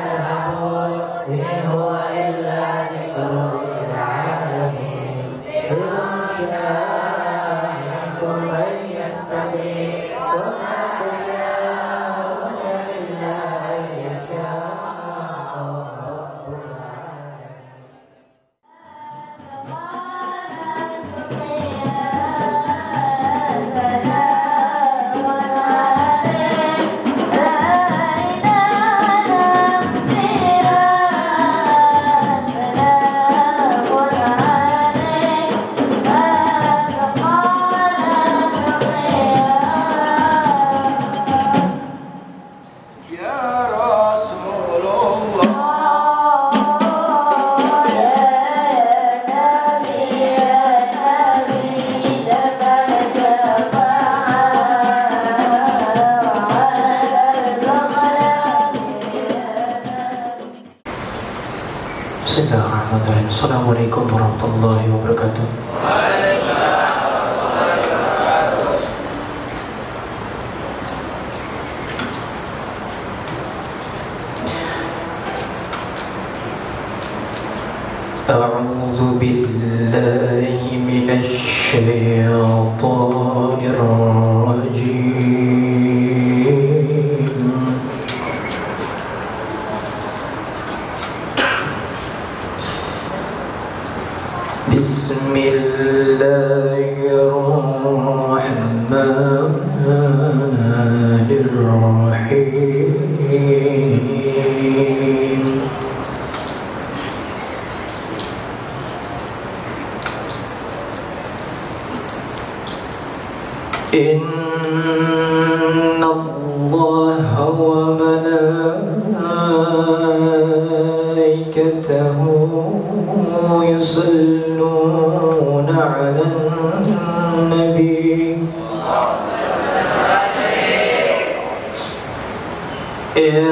تذهبون إن هو إلا ذكر للعالمين لمن شاء منكم أن يستقيم وما تشاءون إلا أن يشاء رب العالمين. Bismillahirrahmanirrahim. Assalamualaikum warahmatullahi wabarakatuh. A'udzu billahi minasy syaithanir rajim. Bismillahirrahmanirrahim. Inna Allaha wa malaikatahu yusalluna 'alan nabi. Ya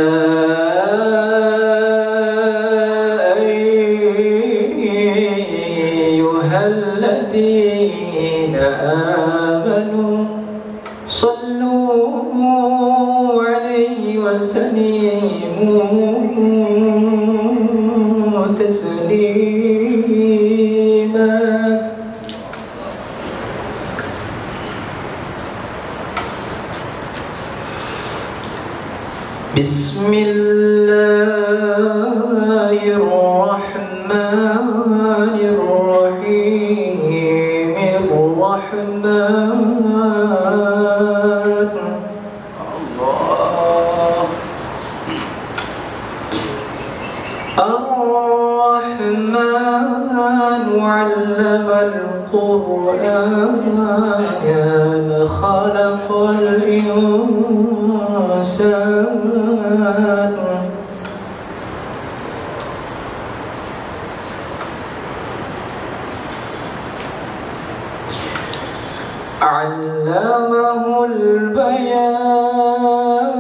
ayyuhalladzina amanu sallu 'alaihi wa sallimu taslima. Bismillahirrahmanirrahim. Ar-Rahman 'allamal Qur'an khalaqal insan. Allamahul bayan.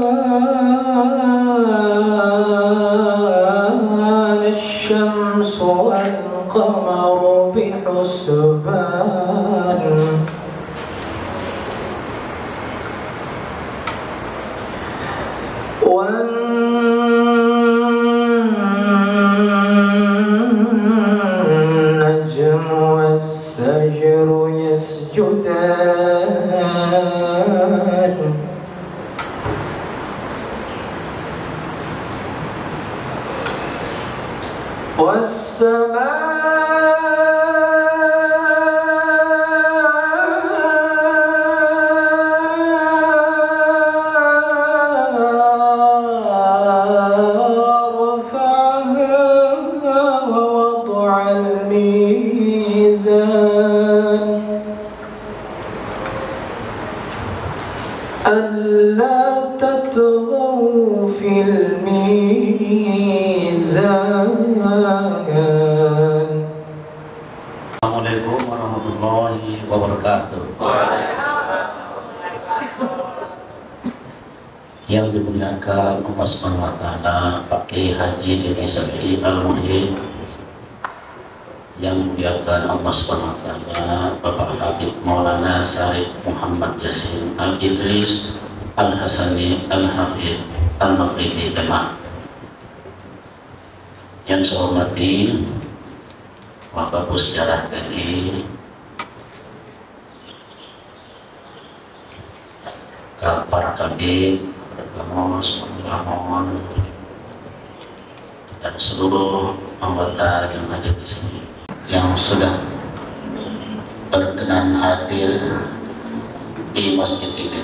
Asy-syamsu wal qamaru bihusban. Wan najmu was-sajru yasjudan. Alla tatghaw fil mizan. Assalamualaikum warahmatullahi wabarakatuh. Yang dimuliakan Allah Subhanahu wa taala, Pak Kiai Haji Deni Safi Al-Muhyin, yang dimuliakan Allah Subhanahu wa taala, Bapak Habib Maulana Syarif Muhammad Jasim Al-Idris Al-Hasani Al-Hafidh Al-Maghribi Jemaah. Yang saya hormati Bapak Sejarah dari para kabit, Kamos, Penggamon, dan seluruh anggota yang ada di sini yang sudah berkenan hadir di masjid ini.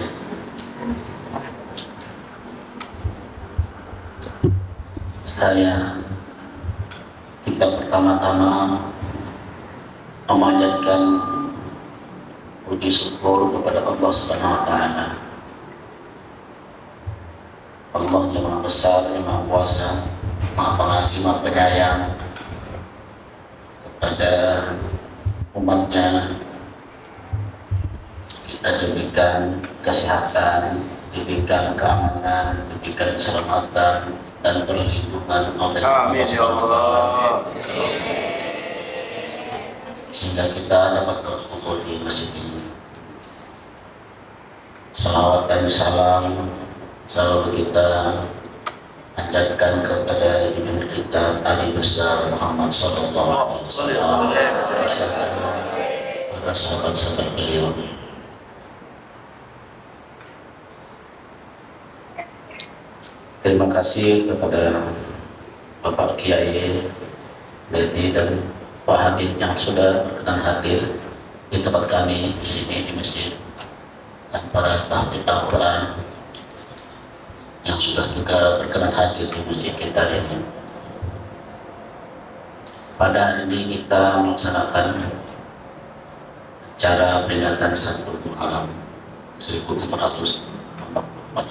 Kita pertama-tama memanjatkan puji syukur kepada Allah Subhanahu wa Ta'ala, Allah yang Maha Besar, yang Maha Kuasa, Maha Pengasih, Maha Penyayang kepada umatnya. Kita diberikan kesehatan, diberikan keamanan, diberikan keselamatan dan perlindungan oleh Allah Subhanahu wa Ta'ala, sehingga kita dapat berkumpul di masjid ini. Salawat dan salam selalu kita panjatkan kepada junjungan kita Nabi besar Muhammad sallallahu alaihi wasallam, para sahabat-sahabat beliau. Terima kasih kepada Bapak Kiai Dedi dan Pak Habib yang sudah berkenan hadir di tempat kami di sini di masjid, dan para tahfidz Al-Quran yang sudah juga berkenan hadir di masjid kita ini. Pada hari ini kita melaksanakan acara peringatan 1 Muharram 1444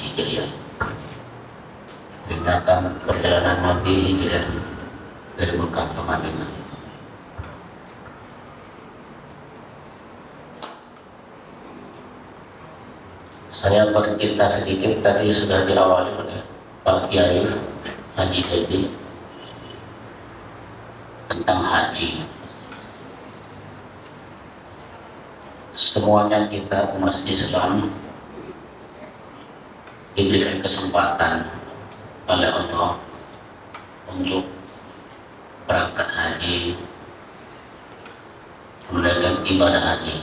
Hijriah, peringatan perjalanan Nabi hijrah dari Mekah ke Madinah. Saya bercerita sedikit, tadi sudah diawali oleh Pak Kiai Haji Dedi tentang haji. Semuanya kita umat Islam diberikan kesempatan oleh Allah untuk berangkat haji, menunaikan ibadah haji.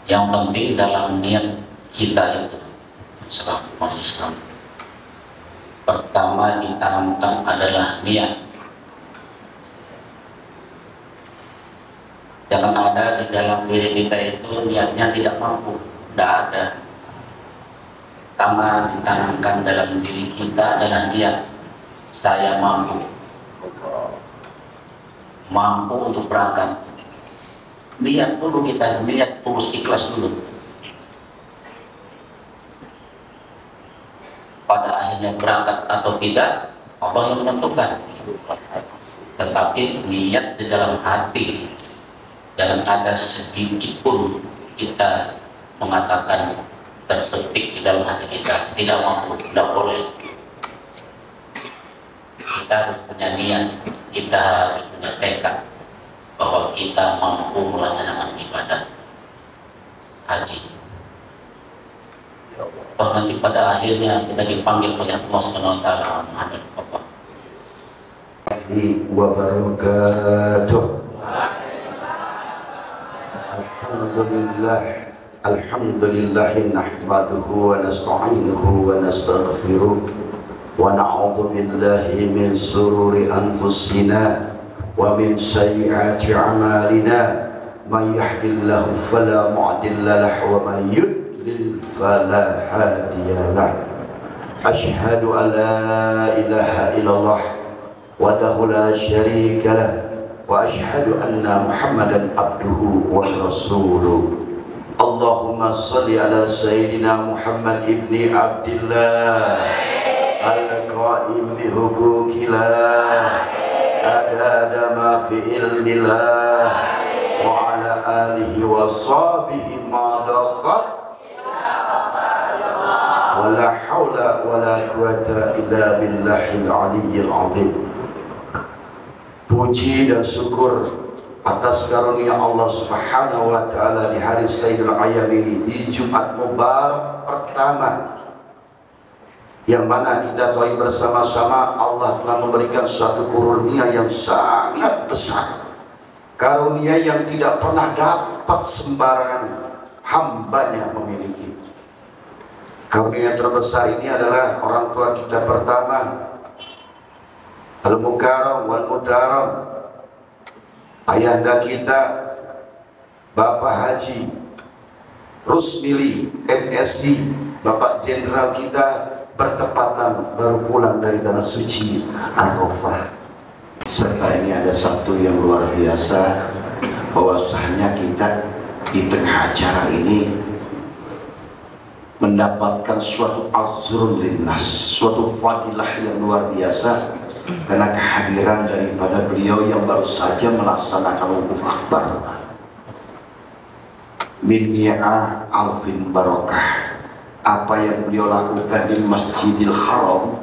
Yang penting dalam niat kita itu selaku umat Islam, pertama ditanamkan adalah niat. Jangan ada di dalam diri kita itu niatnya tidak mampu, tidak ada. Pertama ditanamkan dalam diri kita adalah niat, saya mampu untuk berangkat. Niat dulu, kita niat tulus ikhlas dulu. Pada akhirnya berangkat atau tidak, Allah yang menentukan. Tetapi niat di dalam hati, jangan ada sedikit pun kita mengatakan terbetik di dalam hati kita tidak mampu, tidak boleh. Kita harus punya niat, kita harus punya tekad bahwa kita mampu melaksanakan ibadah haji. Toh nanti pada akhirnya kita dipanggil oleh Allah Subhanahu wa Ta'ala menghadap Allah. Wabarakatuh. Alhamdulillah nahmaduhu wa nasta'inuhu wa nastaghfiruh wa na'udzu billahi min sururi anfusina wa min sayyiati a'malina, man yahdihillahu fala mudilla lahu wa man yudlil fala hadiya lahu. Asyhadu an la ilaha illallah wahdahu la syarika lah wa asyhadu anna Muhammadan abduhu wa rasuluh. Allahumma salli ala sayyidina Muhammad ibni Abdillah al-qa'im bi hukukillah adada ma fi ilmillah wa ala alihi wa sahbihi ma daqat wa la hawla wa la quwata illa billahil aliyyil azim. Puji dan syukur atas karunia Allah Subhanahu wa Ta'ala di hari Sayyidul Ayyam ini, di Jumat Mubarak pertama yang mana kita tahu bersama-sama Allah telah memberikan suatu karunia yang sangat besar, karunia yang tidak pernah dapat sembarangan hambanya memiliki. Karunia yang terbesar ini adalah orang tua kita pertama, Al-Mukarram wal Mutaram, ayahanda kita Bapak Haji Rusmili MSc, Bapak Jenderal kita, bertepatan baru pulang dari tanah suci Arafah. Serta ini ada satu yang luar biasa, bahwasanya kita di tengah acara ini mendapatkan suatu azrun linnas, suatu fadilah yang luar biasa karena kehadiran daripada beliau yang baru saja melaksanakan wukuf akbar min mi'ah alfin barokah. Apa yang beliau lakukan di Masjidil Haram,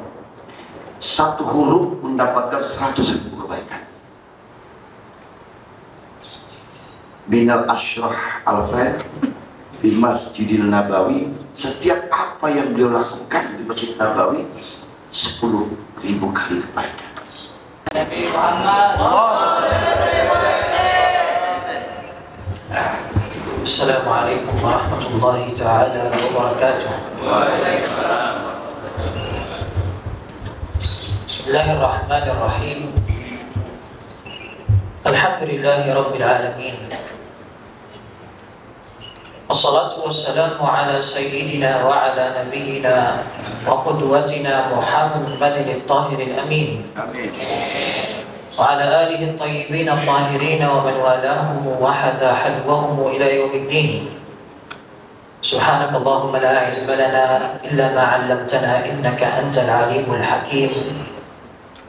satu huruf mendapatkan 100.000 kebaikan. Binal Ashrah Al-Faid di Masjidil Nabawi, setiap apa yang beliau lakukan di Masjid Nabawi 10.000 kali kebaikan. Assalamualaikum warahmatullahi ta'ala wabarakatuh. Bismillahirrahmanirrahim. Alhamdulillahi rabbil alamin. Assalatu wassalamu ala sayyidina wa ala nabiyyina wa qudwatina Muhammadin at-tahiril amin. Amin. وعلى آله الطيبين الطاهرين ومن والاهم وحد حذوهم إلى يوم الدين. سبحانك اللهم لا علم لنا إلا ما علمتنا إنك أنت العليم الحكيم.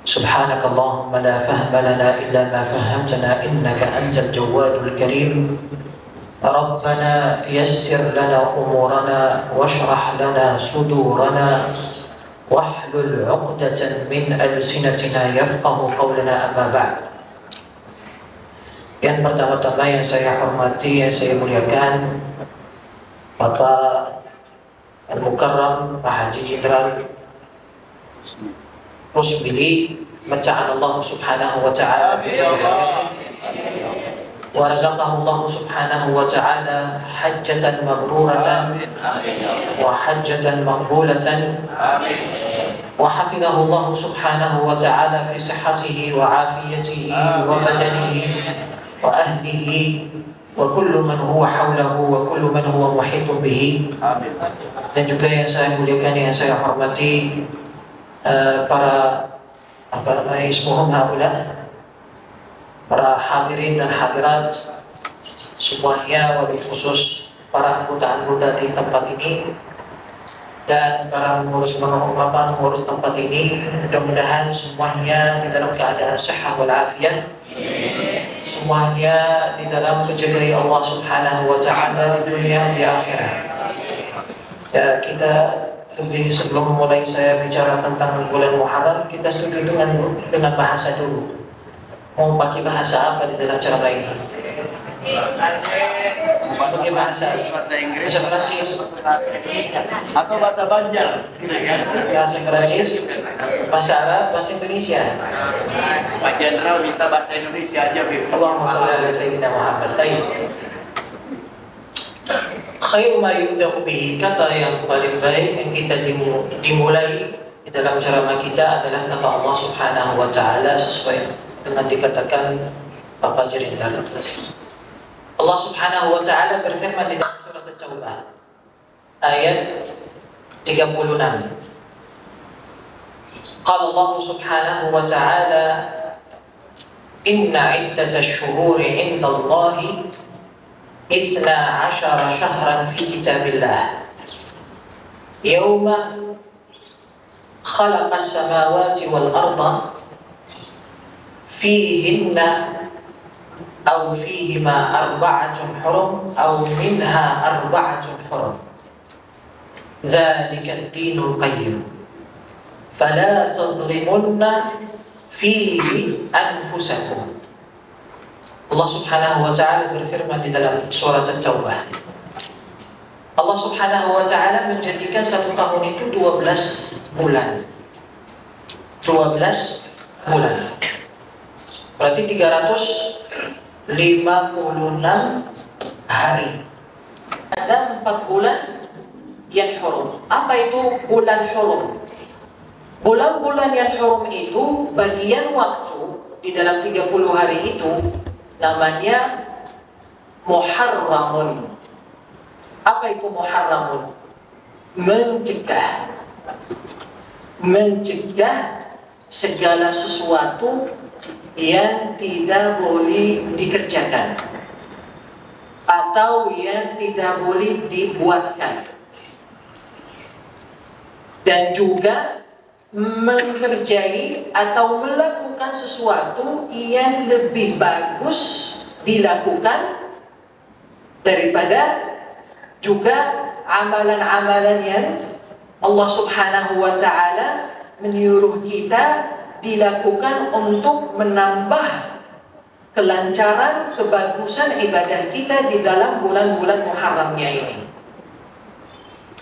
سبحانك اللهم لا فهم لنا إلا ما فهمتنا إنك أنت الجواد الكريم. ربنا يسر لنا أمورنا واشرح لنا صدورنا wahlul 'uqdatan min alsinatina yafqahu qawlana, amma ba'd. Yang pertama-tama yang saya hormati, yang saya muliakan, Bapak Al-Mukarram Pak Haji Jenderal Rusmili, maca'an Allah subhanahu wa ta'ala wa razaqahu Allah subhanahu wa ta'ala hajjatan mabruratan wa hajjatan maqbulatan wa hafidhahu Allah subhanahu wa ta'ala fi sihhatihi wa afiyatihi wa badanihi wa ahlihi wa kullu man huwa hawlahu wa kullu man huwa muhitun bihi. Dan juga yang saya muliakan, yang saya hormati, para ismuhum haula, para hadirin dan hadirat semuanya, wabil khusus para anggota-anggota di tempat ini dan para pengurus tempat ini. Mudah-mudahan semuanya di dalam keadaan sehat walafiat, semuanya di dalam kejagaan Allah subhanahu wa ta'ala di dunia di akhirat. Ya, kita lebih sebelum mulai saya bicara tentang bulan Muharram, kita setuju dengan bahasa dulu. Mau pakai bahasa apa di dalam cara ini? Pakai bahasa Inggris, bahasa Perancis, atau bahasa Banjar, bahasa Perancis, bahasa Arab, bahasa Indonesia. Pak Jenderal minta bahasa Indonesia aja, Bib. Allahumma shalli ala sayyidina Muhammad. Khairu ma yubda'u bihi, kata yang paling baik yang kita dimulai di dalam ceramah kita adalah kata Allah subhanahu wa ta'ala, sesuai dengan dikatakan Bapak Jenderal. Allah subhanahu wa ta'ala berfirman di dalam surat At-Taubah ayat 36. Qala Allah subhanahu wa ta'ala, inna iddatash shuhuri 'inda Allahi 12 syahran fi kitabillah yawma khalaqas samawati wal arda fihinna aw fihima arba'atun hurum aw minha arba'atun hurum dzalika ad-dinul qayyim fala tadhlimunna fihi anfusakum. Allah subhanahu wa ta'ala berfirman di dalam surat At-Taubah, Allah subhanahu wa ta'ala menjadikan satu tahun itu 12 bulan. 12 bulan. Berarti 356 hari. Ada 4 bulan yang hurum. Apa itu bulan hurum? Bulan-bulan yang hurum itu bagian waktu di dalam 30 hari itu namanya Muharramun. Apa itu Muharramun? Mencegah segala sesuatu yang tidak boleh dikerjakan atau yang tidak boleh dibuatkan, dan juga mengerjai atau melakukan sesuatu yang lebih bagus dilakukan daripada juga amalan-amalan yang Allah Subhanahu wa Ta'ala menyuruh kita dilakukan untuk menambah kelancaran, kebagusan ibadah kita di dalam bulan-bulan Muharramnya ini.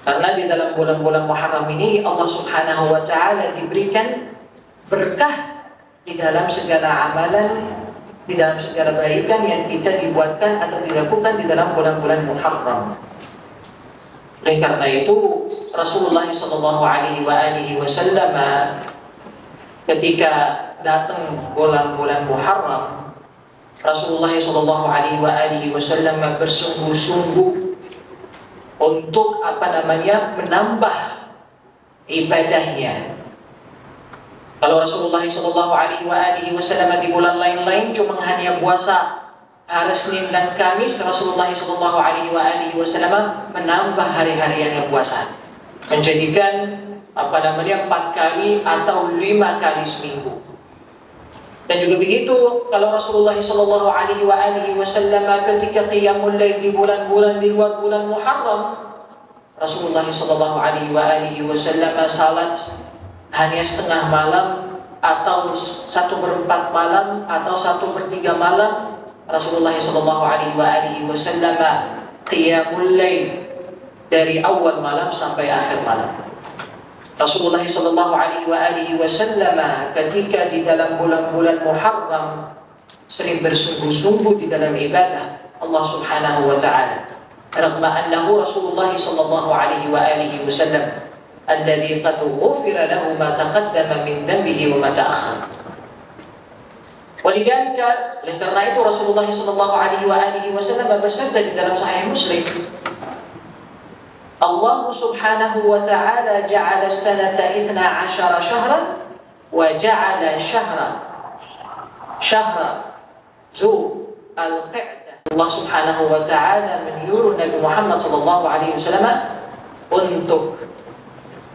Karena di dalam bulan-bulan Muharram ini Allah Subhanahu wa Ta'ala diberikan berkah di dalam segala amalan, di dalam segala kebaikan yang kita dibuatkan atau dilakukan di dalam bulan-bulan Muharram. Oleh karena itu Rasulullah SAW ketika datang bulan-bulan Muharram, Rasulullah SAW bersungguh-sungguh untuk menambah ibadahnya. Kalau Rasulullah SAW di bulan lain-lain cuma hanya puasa hari Senin dan Kamis, Rasulullah SAW menambah hari-hari yang puasa, menjadikan 4 kali atau 5 kali seminggu. Dan juga begitu kalau Rasulullah SAW ketika qiyamul lail di bulan-bulan di luar bulan Muharram, Rasulullah SAW salat hanya setengah malam atau 1/4 malam atau 1/3 malam. Rasulullah SAW qiyamul lail dari awal malam sampai akhir malam. Rasulullah SAW ketika di dalam bulan-bulan Muharram sering bersungguh-sungguh di dalam ibadah Allah Subhanahu wa Ta'ala. Ragma annahu Rasulullah SAW alladhi qad ghufira lahu ma taqaddama min dhanbihi wa ma ta'akhkhar. Walidhalika, oleh karena itu Rasulullah SAW bersabda di dalam Sahih Muslim, Allah Subhanahu wa Ta'ala ja'ala as-sanata 12 syahran wa ja'ala syahra Dhu al-Qa'dah. Allah Subhanahu wa Ta'ala menyuruh Nabi Muhammad SAW untuk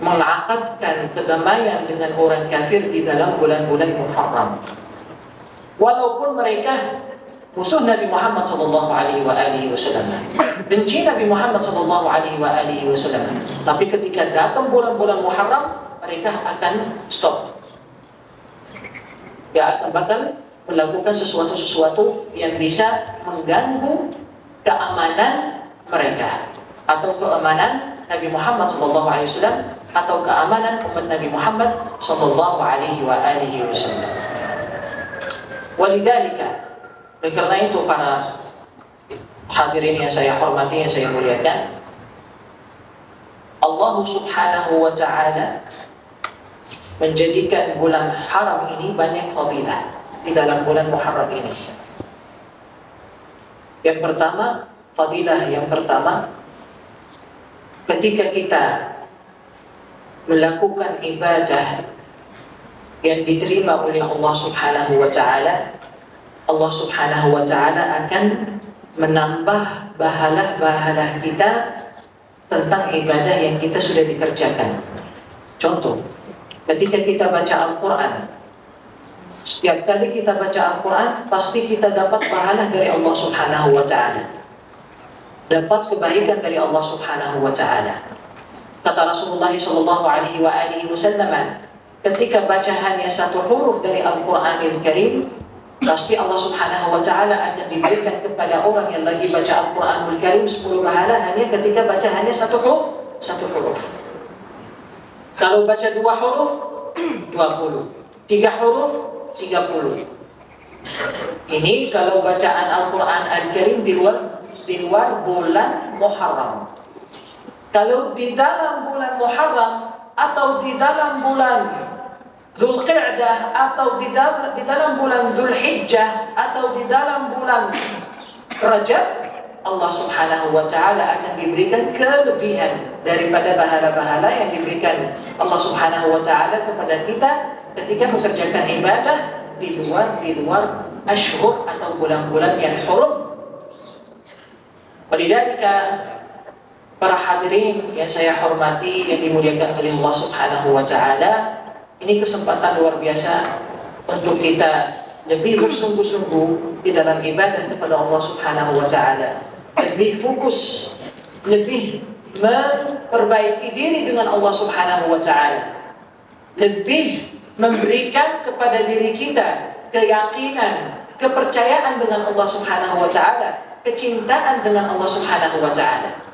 mengakadkan kedamaian dengan orang kafir di dalam bulan-bulan Muharram. Walaupun mereka musuh Nabi Muhammad SAW, benci Nabi Muhammad SAW, tapi ketika datang bulan-bulan Muharram, mereka akan stop. Dia akan bahkan melakukan sesuatu yang bisa mengganggu keamanan mereka atau keamanan Nabi Muhammad SAW atau keamanan umat Nabi Muhammad SAW. Walidhalika, oleh karena itu para hadirin yang saya hormati, yang saya muliakan, Allah Subhanahu wa Ta'ala menjadikan bulan haram ini banyak fadilah di dalam bulan Muharram ini. Yang pertama, fadilah yang pertama, ketika kita melakukan ibadah yang diterima oleh Allah Subhanahu wa Ta'ala, Allah Subhanahu wa Ta'ala akan menambah pahala kita tentang ibadah yang kita sudah dikerjakan. Contoh, ketika kita baca Al-Quran, setiap kali kita baca Al-Quran pasti kita dapat pahala dari Allah Subhanahu wa Ta'ala, dapat kebaikan dari Allah Subhanahu wa Ta'ala. Kata Rasulullah SAW, ketika baca hanya 1 huruf dari Al-Quranil Karim, pasti Allah Subhanahu wa Ta'ala akan diberikan kepada orang yang lagi baca Al-Quranul Karim 10 pahala hanya ketika baca hanya 1 huruf. Kalau baca 2 huruf 20, 3 huruf 30. Ini kalau bacaan Al-Quran Al-Karim di luar bulan Muharram. Kalau di dalam bulan Muharram atau di dalam bulan Dzulqa'dah atau di dalam bulan Dzulhijjah atau di dalam bulan Rajab, Allah Subhanahu wa taala akan diberikan kelebihan daripada pahala-pahala yang diberikan Allah Subhanahu wa taala kepada kita ketika mengerjakan ibadah di luar ashhur atau bulan-bulan yang hurum. Walidzalika para hadirin yang saya hormati, yang dimuliakan oleh Allah Subhanahu wa taala, ini kesempatan luar biasa untuk kita lebih bersungguh-sungguh di dalam ibadah kepada Allah Subhanahu wa taala. Lebih fokus, lebih memperbaiki diri dengan Allah Subhanahu wa taala. Lebih memberikan kepada diri kita keyakinan, kepercayaan dengan Allah Subhanahu wa taala, kecintaan dengan Allah Subhanahu wa taala.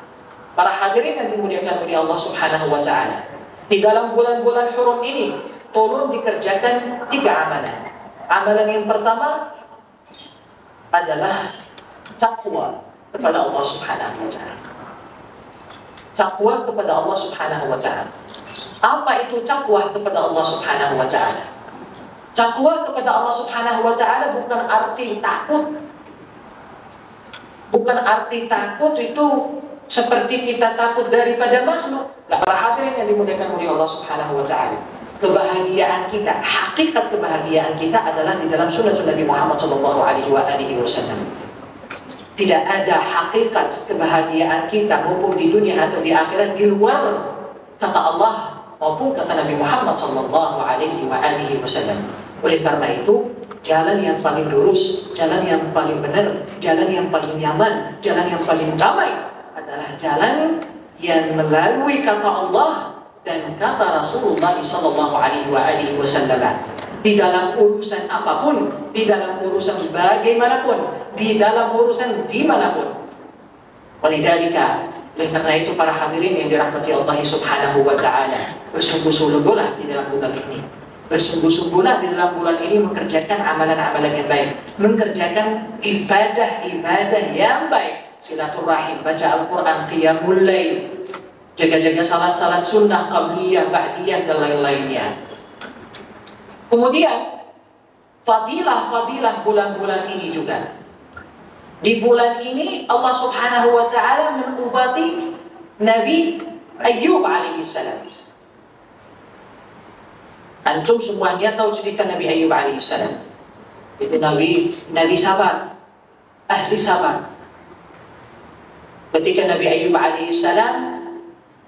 Para hadirin yang dimuliakan oleh Allah Subhanahu wa taala, di dalam bulan-bulan hurum ini tolong dikerjakan 3 amalan. Amalan yang pertama adalah taqwa kepada Allah Subhanahu wa taala. Taqwa kepada Allah Subhanahu wa taala. Apa itu taqwa kepada Allah Subhanahu wa taala? Taqwa kepada Allah Subhanahu wa taala bukan arti takut. Bukan arti takut itu seperti kita takut daripada makhluk. Para hadirin yang dimuliakan oleh Allah Subhanahu wa taala, kebahagiaan kita, hakikat kebahagiaan kita adalah di dalam sunnah Nabi Muhammad SAW. Tidak ada hakikat kebahagiaan kita maupun di dunia atau di akhirat di luar kata Allah maupun kata Nabi Muhammad SAW. Oleh karena itu, jalan yang paling lurus, jalan yang paling benar, jalan yang paling nyaman, jalan yang paling damai adalah jalan yang melalui kata Allah dan kata Rasulullah SAW. Di dalam urusan apapun, di dalam urusan bagaimanapun, di dalam urusan dimanapun. Oleh karena itu para hadirin yang dirahmati Allah Subhanahu wa taala, bersungguh-sungguhlah di dalam bulan ini. Bersungguh-sungguhlah di dalam bulan ini mengerjakan amalan-amalan yang baik, mengerjakan ibadah-ibadah yang baik, silaturahim, baca Al-Quran, qiyamul lail, jaga-jaga salat-salat sunnah, qabliyah, ba'diyah, dan lain-lainnya. Kemudian fadilah-fadilah bulan-bulan ini juga. Di bulan ini Allah Subhanahu wa taala mengobati Nabi Ayyub alaihissalam. Antum semuanya tahu cerita Nabi Ayyub alaihissalam. Itu Nabi sabar, ahli sabar. Ketika Nabi Ayyub alaihissalam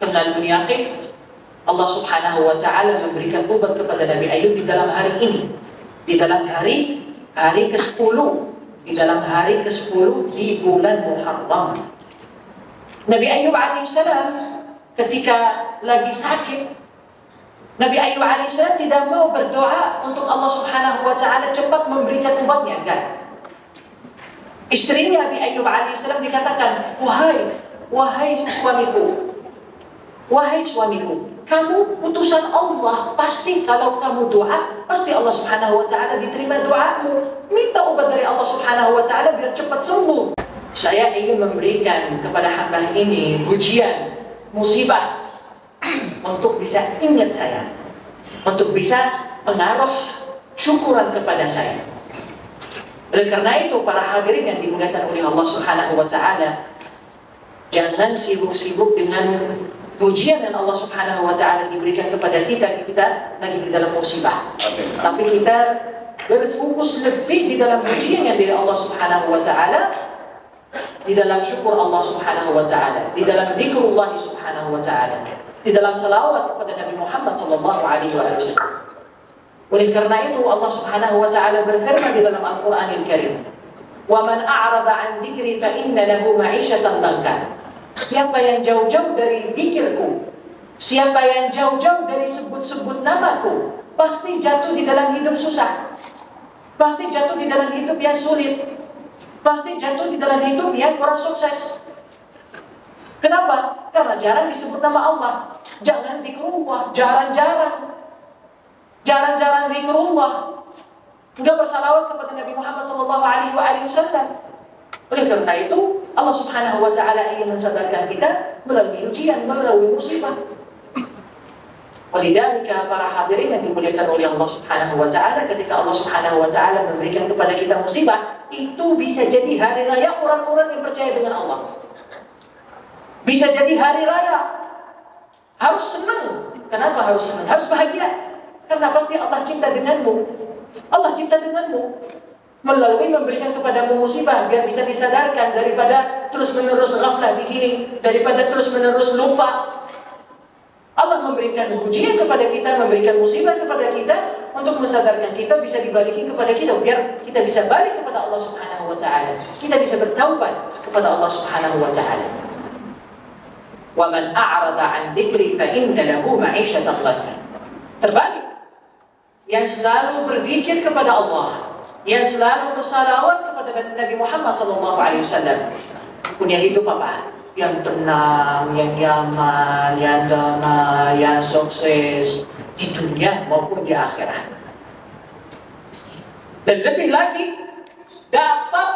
kenal penyakit, Allah Subhanahu wa taala memberikan obat kepada Nabi Ayyub di dalam hari ini. Di dalam hari ke-10, di dalam hari ke-10 di bulan Muharram. Nabi Ayyub alaihissalam ketika lagi sakit, Nabi Ayyub alaihissalam tidak mau berdoa untuk Allah Subhanahu wa taala cepat memberikan obatnya, kan? Istrinya Nabi Ayyub alaihissalam dikatakan, wahai suamiku, kamu utusan Allah, pasti kalau kamu doa, pasti Allah Subhanahu wa taala diterima doamu. Minta obat dari Allah Subhanahu wa taala biar cepat sembuh. Saya ingin memberikan kepada hamba ini ujian, musibah, untuk bisa ingat saya, untuk bisa menaruh syukuran kepada saya. Oleh karena itu, para hadirin yang dimuliakan oleh Allah Subhanahu wa taala, jangan sibuk-sibuk dengan pujian yang Allah Subhanahu wa taala diberikan kepada kita lagi di dalam musibah. Tapi kita berfokus lebih di dalam pujian yang dari Allah Subhanahu wa taala, di dalam syukur Allah Subhanahu wa taala, di dalam zikrullah Subhanahu wa taala, di dalam salawat kepada Nabi Muhammad sallallahu alaihi wasallam. Oleh karena itu Allah Subhanahu wa taala berfirman di dalam Al-Qur'anil Karim, "Wa man a'rada 'an dzikri fa inna lahu ma'isyatan dhanka." Siapa yang jauh-jauh dari zikirku, siapa yang jauh-jauh dari sebut-sebut namaku, pasti jatuh di dalam hidup susah, pasti jatuh di dalam hidup yang sulit, pasti jatuh di dalam hidup yang kurang sukses. Kenapa? Karena jarang disebut nama Allah. Jangan zikrullah, jarang-jarang zikrullah. Enggak bersalawat kepada Nabi Muhammad SAW. Oleh karena itu, Allah Subhanahu wa taala ingin mensadarkan kita melalui ujian, melalui musibah. Walidzalika para hadirin yang dimuliakan oleh Allah Subhanahu wa taala, ketika Allah Subhanahu wa taala memberikan kepada kita musibah, itu bisa jadi hari raya orang-orang yang percaya dengan Allah. Bisa jadi hari raya. Harus senang. Kenapa harus senang? Harus bahagia. Karena pasti Allah cinta denganmu. Allah cinta denganmu. Melalui memberikan kepadamu musibah biar bisa disadarkan daripada terus-menerus ghaflah begini, daripada terus-menerus lupa. Allah memberikan ujian kepada kita, memberikan musibah kepada kita untuk mensadarkan kita, bisa dibalikin kepada kita biar kita bisa balik kepada Allah Subhanahu wa taala. Kita bisa bertaubat kepada Allah Subhanahu wa taala. Wa man a'rada 'an dzikri fa inna lahu ma'isyatan dhanka. Terbalik. Yang selalu berzikir kepada Allah, yang selalu bersalawat kepada Nabi Muhammad SAW, punya hidup apa? Yang tenang, yang nyaman, yang damai, yang sukses di dunia maupun di akhirat. Dan lebih lagi dapat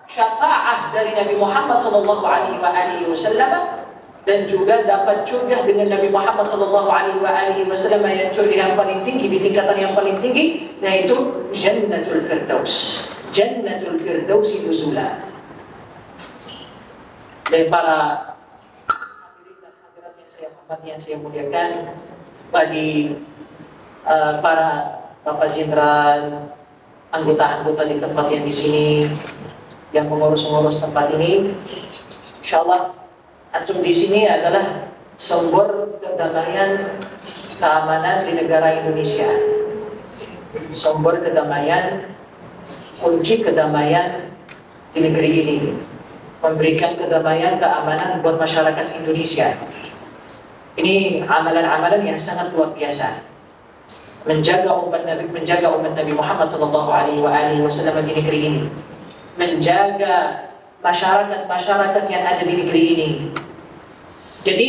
syafaat dari Nabi Muhammad SAW, dan juga dapat surga dengan Nabi Muhammad SAW yang surga yang paling tinggi, di tingkatan yang paling tinggi, yaitu Jannatul Firdaus. Jannatul Firdausi nuzula. Dan para hadirin dan hadirat yang saya hormati, yang saya muliakan, bagi para Bapak Jenderal, anggota-anggota di tempat yang di sini, yang mengurus-ngurus tempat ini, insyaallah antum di sini adalah sumber kedamaian, keamanan di negara Indonesia. Sumber kedamaian, kunci kedamaian di negeri ini. Memberikan kedamaian, keamanan buat masyarakat Indonesia. Ini amalan-amalan yang sangat luar biasa. Menjaga umat Nabi Muhammad SAW di negeri ini. Menjaga masyarakat yang ada di negeri ini. Jadi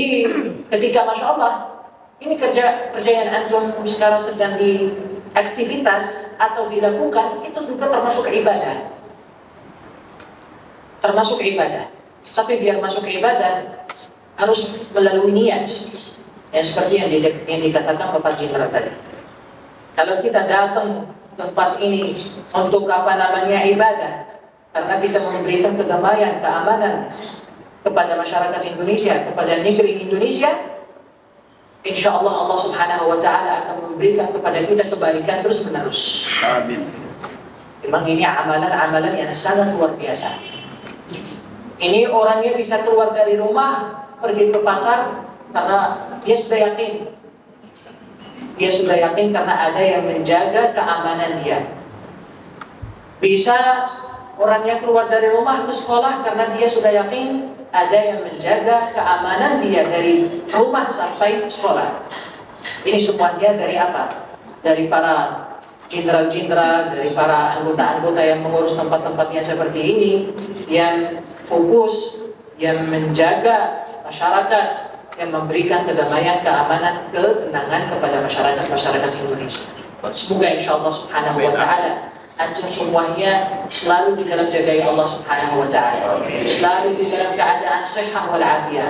ketika Masya Allah, ini kerja yang antum sekarang sedang di aktivitas atau dilakukan, itu juga termasuk ibadah. Termasuk ibadah. Tapi biar masuk ibadah harus melalui niat. Ya seperti yang dikatakan Bapak Jenderal tadi. Kalau kita datang tempat ini untuk ibadah, karena kita memberikan kedamaian, keamanan kepada masyarakat Indonesia, kepada negeri Indonesia, insya Allah Allah Subhanahu wa taala akan memberikan kepada kita kebaikan terus menerus. Amin. Memang ini amalan-amalan yang sangat luar biasa. Ini orangnya bisa keluar dari rumah, pergi ke pasar karena dia sudah yakin. Dia sudah yakin karena ada yang menjaga keamanan dia. Bisa orangnya keluar dari rumah ke sekolah karena dia sudah yakin ada yang menjaga keamanan dia dari rumah sampai sekolah. Ini semuanya dari apa? Dari para jenderal-jenderal, dari para anggota-anggota yang mengurus tempat-tempatnya seperti ini, yang fokus, yang menjaga masyarakat, yang memberikan kedamaian, keamanan, ketenangan kepada masyarakat Indonesia. Semoga insya Allah Subhanahu wa taala antum semuanya selalu di dalam jagai Allah Subhanahu wa taala. Selalu di dalam keadaan sehat wal afiat.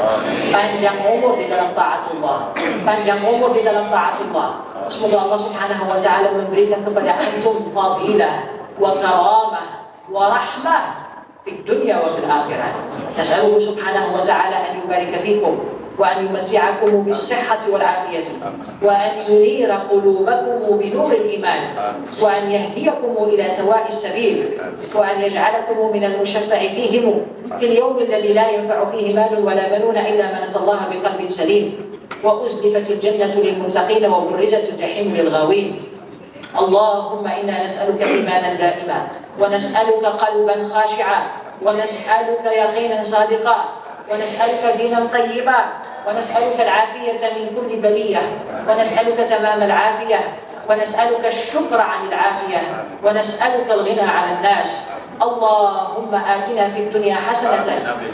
Panjang umur di dalam taatullah. Panjang umur di dalam taatullah. Semoga Allah Subhanahu wa taala memberikan kepada antum fadilah wa karamah wa rahmah di dunia wa fil akhirah. Nas'aluhu Subhanahu wa taala an yubarika fikum وأن يمتعكم بالصحة والعافية وأن ينير قلوبكم بنور الإيمان وأن يهديكم إلى سواء السبيل وأن يجعلكم من المشفع فيهم في اليوم الذي لا ينفع فيه مال ولا بنون إلا من أتى الله بقلب سليم وأزلفت الجنة للمتقين وبرزت الجحيم للغاوين. اللهم إنا نسألك إيمانا دائما ونسألك قلبا خاشعا ونسألك يقينا صادقا ونسألك دينا قيما ونسألك العافية من كل بلية ونسألك تمام العافية ونسألك الشكر عن العافية ونسألك الغنى عن الناس اللهم آتنا في الدنيا حسنة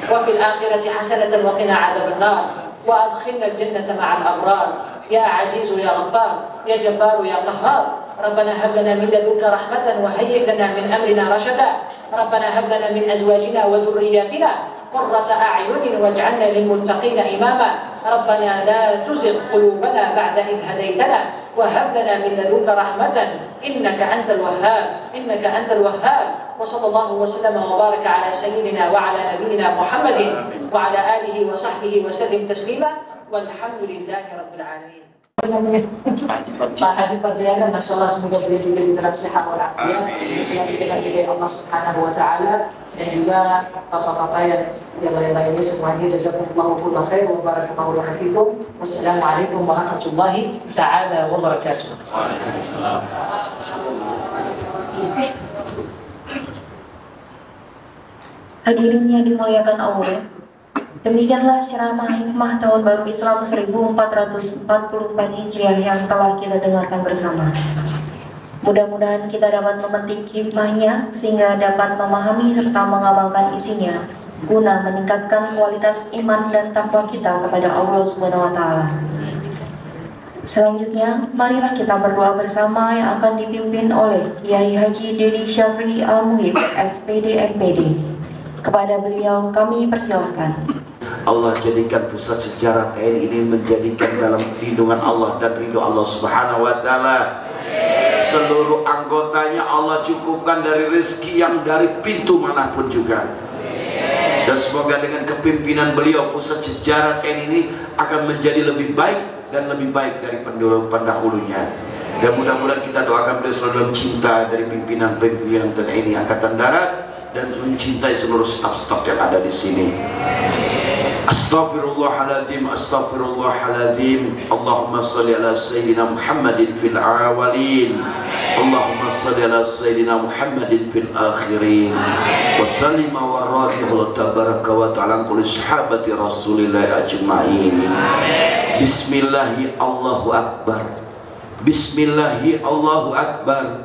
وفي الآخرة حسنة وقنا عذاب النار وأدخلنا الجنة مع الأبرار يا عزيز يا غفار يا جبار يا قهار ربنا هب لنا من لدنك رحمة وهيئ لنا من أمرنا رشدا ربنا هب لنا من أزواجنا وذرياتنا قرة أعين واجعلنا للمتقين إماما ربنا لا تزغ قلوبنا بعد إذ هديتنا وهب لنا من لدنك رحمة إنك أنت الوهاب وصلى الله وسلم وبارك على سيدنا وعلى نبينا محمد وعلى آله وصحبه وسلم تسليما والحمد لله رب العالمين. Pak Hadi Fadliana, Masya Allah, semoga beliau juga diterap sehat walafiat, yang diberikan oleh Allah Subhanahu Wa Taala, dan juga bapak-bapak yang lain-lainnya semuanya. Jazakumullahu khair wa barakallahu fikum. Wassalamualaikum warahmatullahi taala wabarakatuh. Hadirin yang dimuliakan Allah, demikianlah ceramah hikmah tahun baru Islam 1444 Hijriah yang telah kita dengarkan bersama. Mudah-mudahan kita dapat memetik hikmahnya sehingga dapat memahami serta mengamalkan isinya guna meningkatkan kualitas iman dan takwa kita kepada Allah Subhanahu wa taala. Selanjutnya, marilah kita berdoa bersama yang akan dipimpin oleh Kiai Haji Dedi Syafi'i Al-Muhib, SPD MPD. Kepada beliau kami persilahkan. Allah jadikan pusat sejarah TNI ini menjadikan dalam lindungan Allah dan ridho Allah Subhanahu wa taala. Seluruh anggotanya Allah cukupkan dari rezeki yang dari pintu manapun juga. Dan semoga dengan kepimpinan beliau pusat sejarah TNI ini akan menjadi lebih baik dan lebih baik dari pendahulunya. Dan mudah-mudahan kita doakan beliau selalu dalam cinta dari pimpinan-pimpinan TNI Angkatan Darat dan mencintai seluruh staf-staf yang ada di sini. Astaghfirullahaladzim, astaghfirullahaladzim. Allahumma salli ala Sayyidina Muhammadin fil awalin, Allahumma salli ala Sayyidina Muhammadin fil akhirin. Wa sallima wa radiyallahu tabaraka wa ta'ala kulli sahabati Rasulillah ajma'in. Bismillahi Allahu Akbar, Bismillahi Allahu Akbar,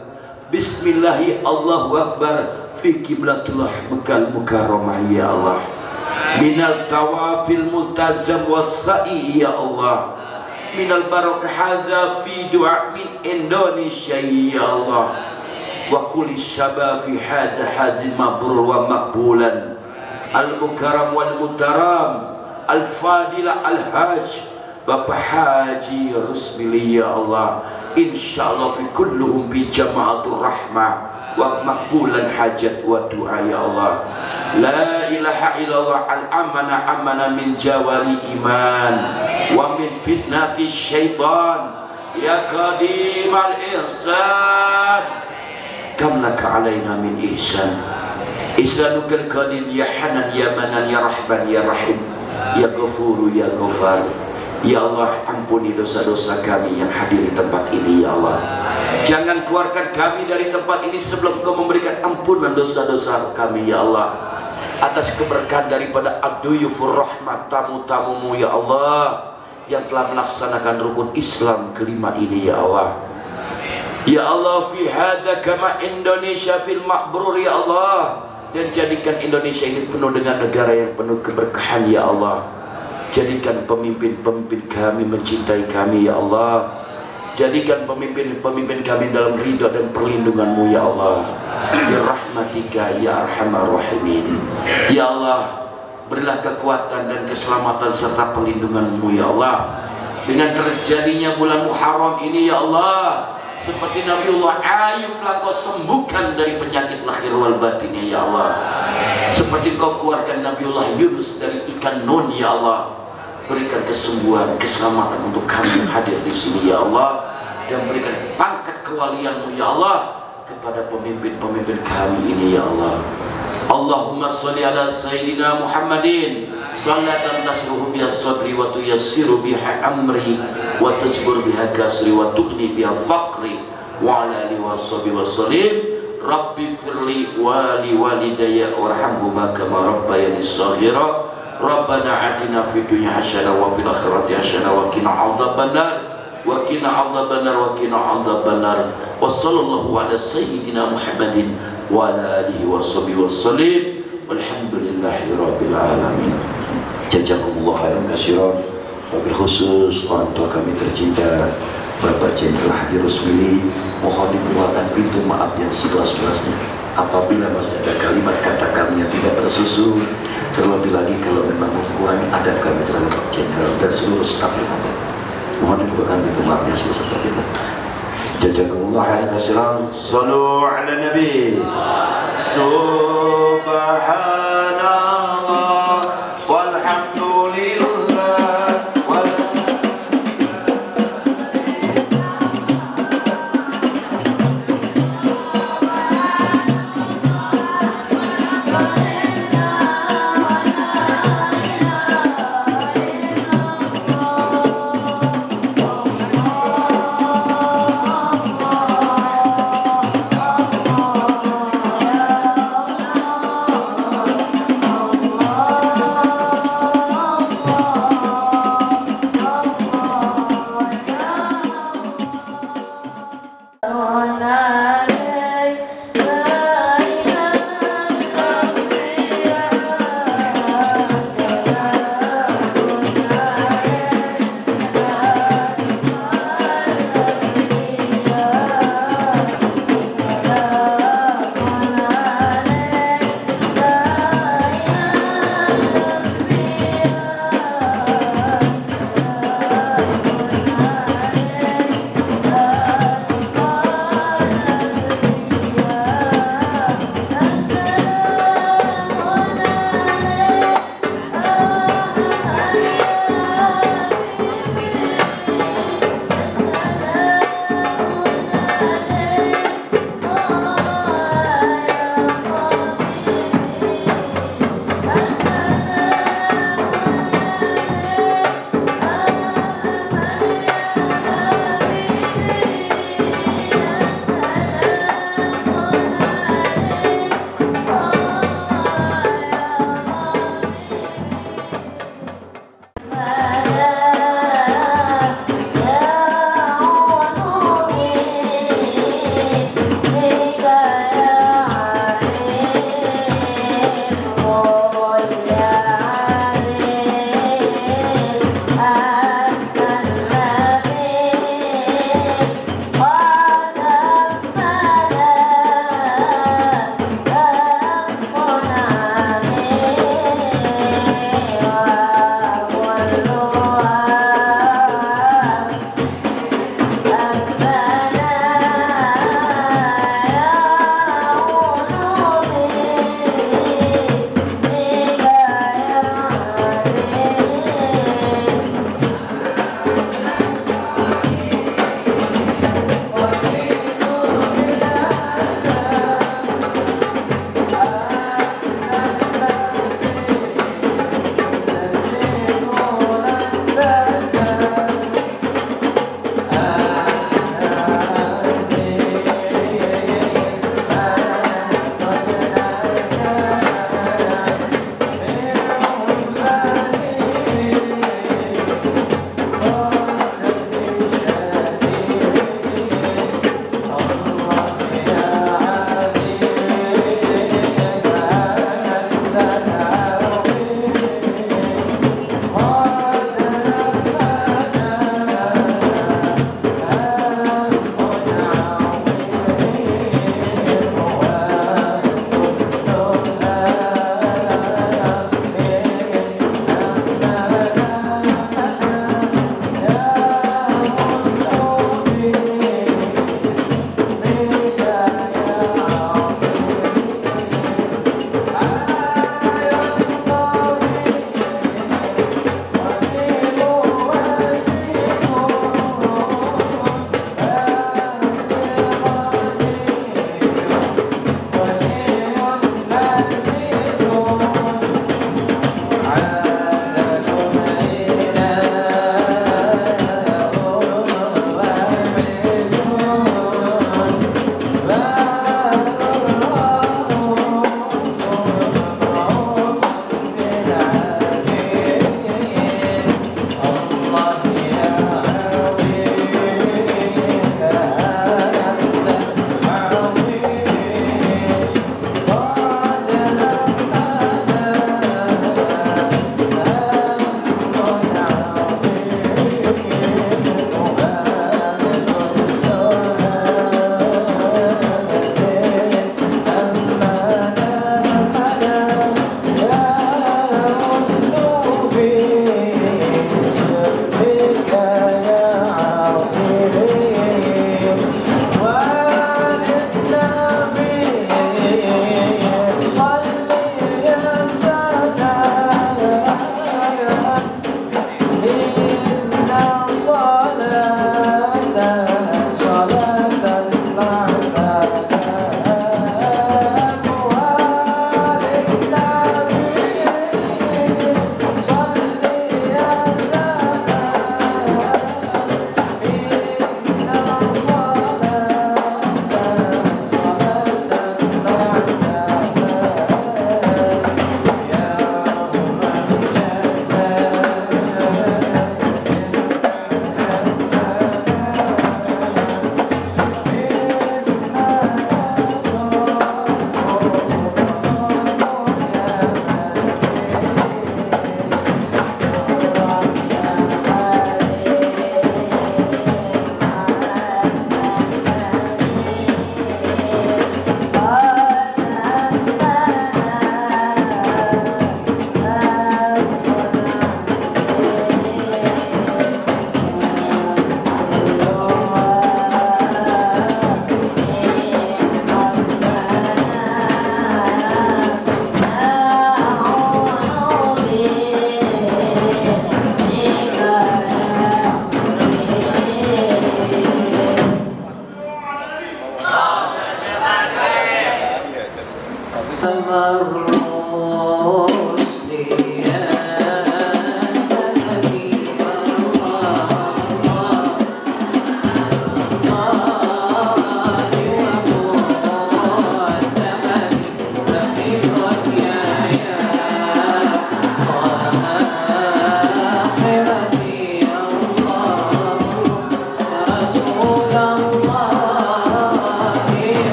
Bismillahi Allahu Akbar. Fi kiblatullah Mekal Mukarramah ya Allah, minal tawafil multazam wassa'i ya Allah, minal barakah hadza fi du'a min Indonesia ya Allah, wa kulli syabab fi hadza hazim mabrur wa maqbulan al mukarram wal mutaram al fadilah al haj Bapak Haji Rusmili ya Allah, insyaallah fi kulluhum bi jama'atur rahmah wa makbulan hajat wa doa ya Allah. La ilaha illallah al-amana amana min jawari iman wa min fitnati syaitan ya qadim al-ihsan kam laka alaina min ihsan ihsanukal qadim ya hanan ya manan ya rahman ya rahim ya ghafuru ya ghafar. Ya Allah, ampuni dosa-dosa kami yang hadir di tempat ini ya Allah. Jangan keluarkan kami dari tempat ini sebelum Kau memberikan ampunan dosa-dosa kami ya Allah. Atas keberkahan daripada ad-duyufur rahmat, tamu-tamumu ya Allah, yang telah melaksanakan rukun Islam kelima ini ya Allah. Ya Allah, fi hadza kama Indonesia fil mabrur ya Allah. Dan jadikan Indonesia ini penuh dengan negara yang penuh keberkahan ya Allah. Jadikan pemimpin-pemimpin kami mencintai kami ya Allah. Jadikan pemimpin-pemimpin kami dalam ridha dan perlindungan-Mu ya Allah. Ya rahmatika ya arhamar rahimin. Ya Allah, berilah kekuatan dan keselamatan serta perlindungan-Mu ya Allah. Dengan terjadinya bulan Muharram ini ya Allah, seperti Nabiullah Ayub telah Kau sembuhkan dari penyakit lahir wal batinnya ya Allah. Seperti Kau keluarkan Nabiullah Yunus dari ikan nun ya Allah. Berikan kesembuhan, keselamatan untuk kami yang hadir di sini ya Allah, dan berikan pangkat kewalian-Mu ya Allah kepada pemimpin-pemimpin kami ini ya Allah. Allahumma sholli ala Sayyidina Muhammadin salatan tasruhu biha sabri wa tuyassiru biha amri wa tajbur biha kasri wa tughni biha faqri wa ala alihi wa sahbihi wa sallim. Rabbi firli wa li walidayya warhamhuma kama rabbayani shaghira. Rabbana atina fid dunya hasanah wa fil akhirati hasanah wa qina adzabannar wa qina adzabannar wa qina adzabannar. Wassallallahu ala sayyidina Muhammadin wa ala alihi washabihi wasallim. Walhamdulillahirabbil alamin. Jazakumullah khairan katsiran. Wabil khusus orang tua kami tercinta Bapak Jenderal Haji Rusmili, mohon dibuatkan pintu maaf yang seluas-luasnya apabila masih ada kalimat kata kami yang tidak tersusun, terlebih lagi kalau memang mengurangi adab kami terhadap Bapak Jenderal dan seluruh staf yang ada. Mohon dibuatkan pintu maaf yang sebesar-besarnya. Jazakumullah khairan katsiran. Shallu ala nabi. Subhanallah walhamdulillah.